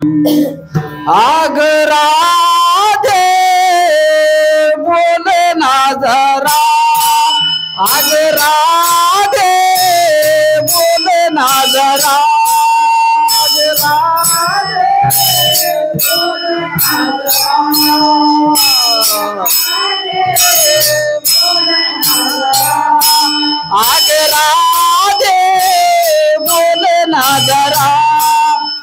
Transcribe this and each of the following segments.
आगरा दे बोले ना जरा, आगरा दे बोले ना जरा, आगरा दे बोले ना जरा, आगरा दे बोले ना जरा,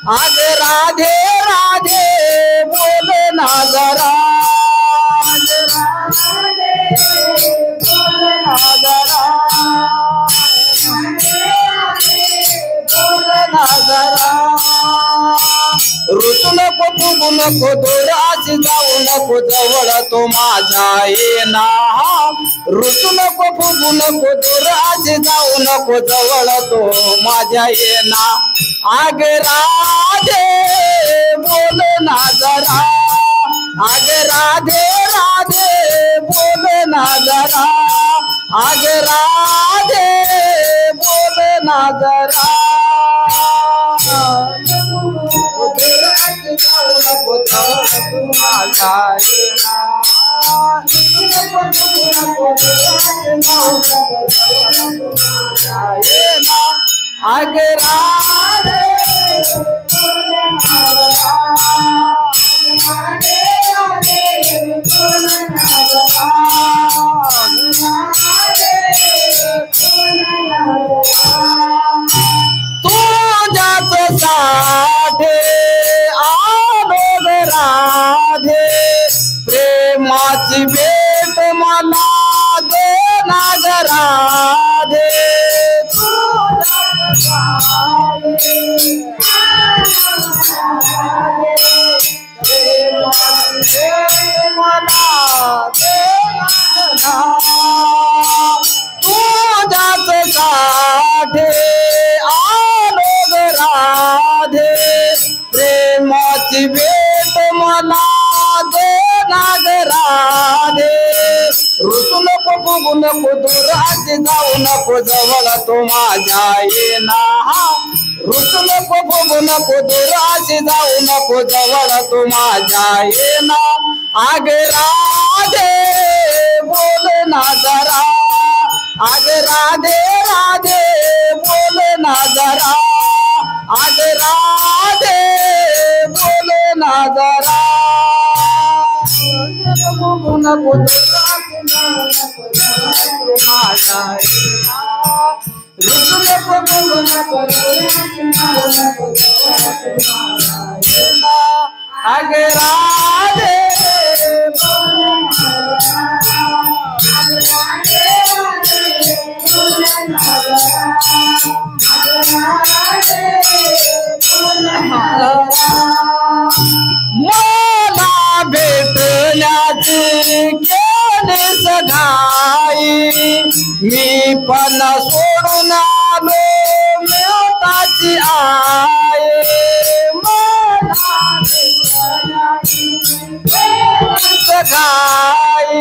आग राधे राधे बोले ना जरा, बोले ना जरा, बोले ना जरा। रुसू नको फुगू नको दोरास जाऊ नको जवळ तो माझा येना, रुसू नको फुगू नको दोरास जाऊ नको जवळ तो माझ्या येना, आग राधे बोले ना जरा, आग राधे राधे बोले ना जरा, आग राधे बोले ना जरा। आग राधे तू जात साठे आलोग राधे, प्रेमाची भेट मला दे ना ग राधे, तू जात साठे प्रेमाची भेट मला दे ना ग राधे, तू जात साठे आलोग राधे, प्रेमाची भेट मला दे ना ग राधे, रुसू नको फुगू नको दुरास जाऊ नको जवळ तो माझ्या येना, रुसू नको फुगू नको दुरास जाऊ नको जवळ तो माझ्या येना, आग राधे बोले ना जरा, आग राधे राधे बोले ना जरा, आग राधे बोले ना जरा। नको रुसू नको फुगू नको आग राधे मला भेटण्याची केली सगाई, मी पण सोडून आलो मिळताची आई, मला सगाई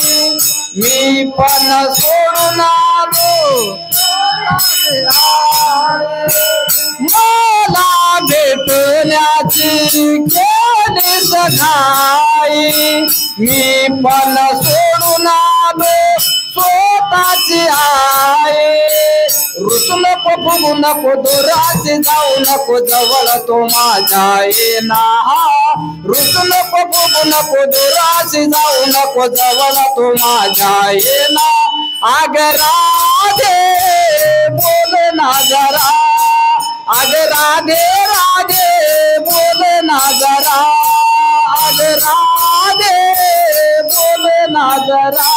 मी पण सोडून आलो, मला भेटण्याची केली सगाई, मी पण सोडून आलो स्वतःची आई, रुसू नको फुगू नको दुरास जाऊ नको जवळ तो माझ्या येना, रुसू नको फुगू नको दुरास जाऊ नको जवळ तो माझ्या येना, आग राधे बोले ना जरा, आग राधे राधे बोले ना जरा, आग राधे बोले ना जरा।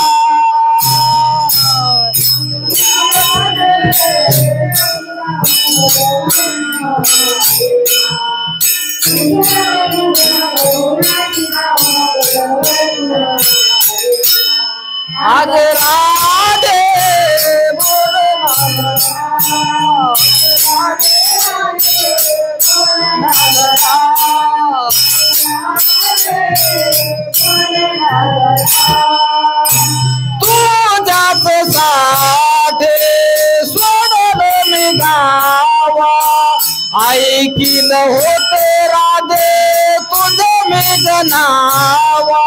आग राधे बोले ना तू जात साठे सोडून मी गावा, ऐकीन होते राधे गणावा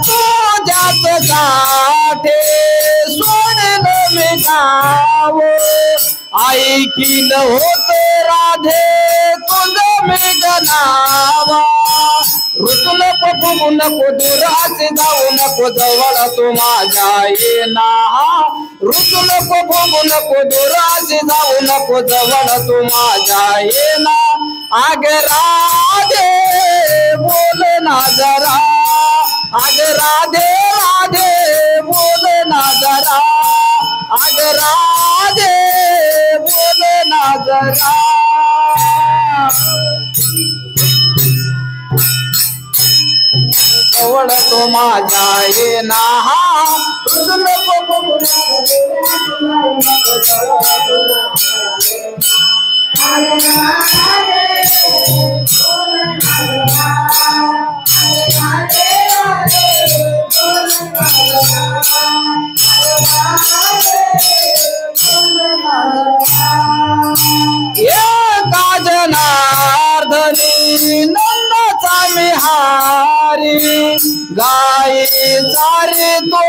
तुझ्याच गाठे सोडलं मी गाव ऐकीन होत राधे तुझं मी गणावा ऋतुल बघू नको दुराचे जाऊ नको जवळ तू माझ्या येना ऋतुल बघू नको दुराचे जाऊ नको जवळ तू माझ्या येना आग राधे बोल ना जरा आग राधे राधे बोल ना जरा आग राधे बोल ना जरा जवळ तो माझ्या येना जनार्दनी नंदाचा मिहारी गाई सारे तो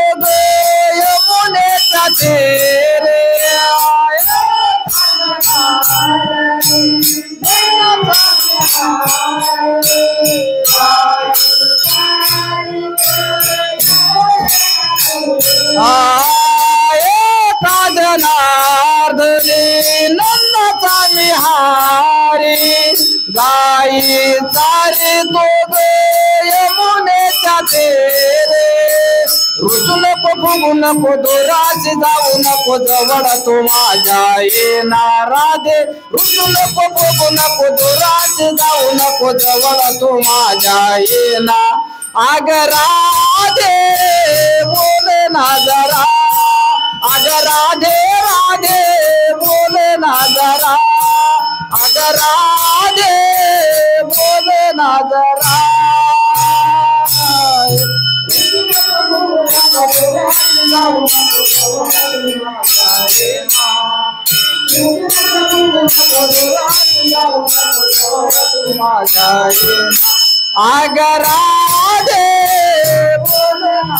यमुनेचा तेरे जनार्दनी नंदाचा मिहारी गाई सारे तो यमुनेच्या तेरे ऋतू नको फुगू नको दोराचे जाऊ नको जवळ तो माझ्या येना राधे ऋतू नको फुगू नको दोराचे जाऊ नको जवळ तो माझ्या येना आग राधे बोल ना जरा आग राधे राधे बोल ना जरा आग राधे बोल ना जरा आग राधे बोल ना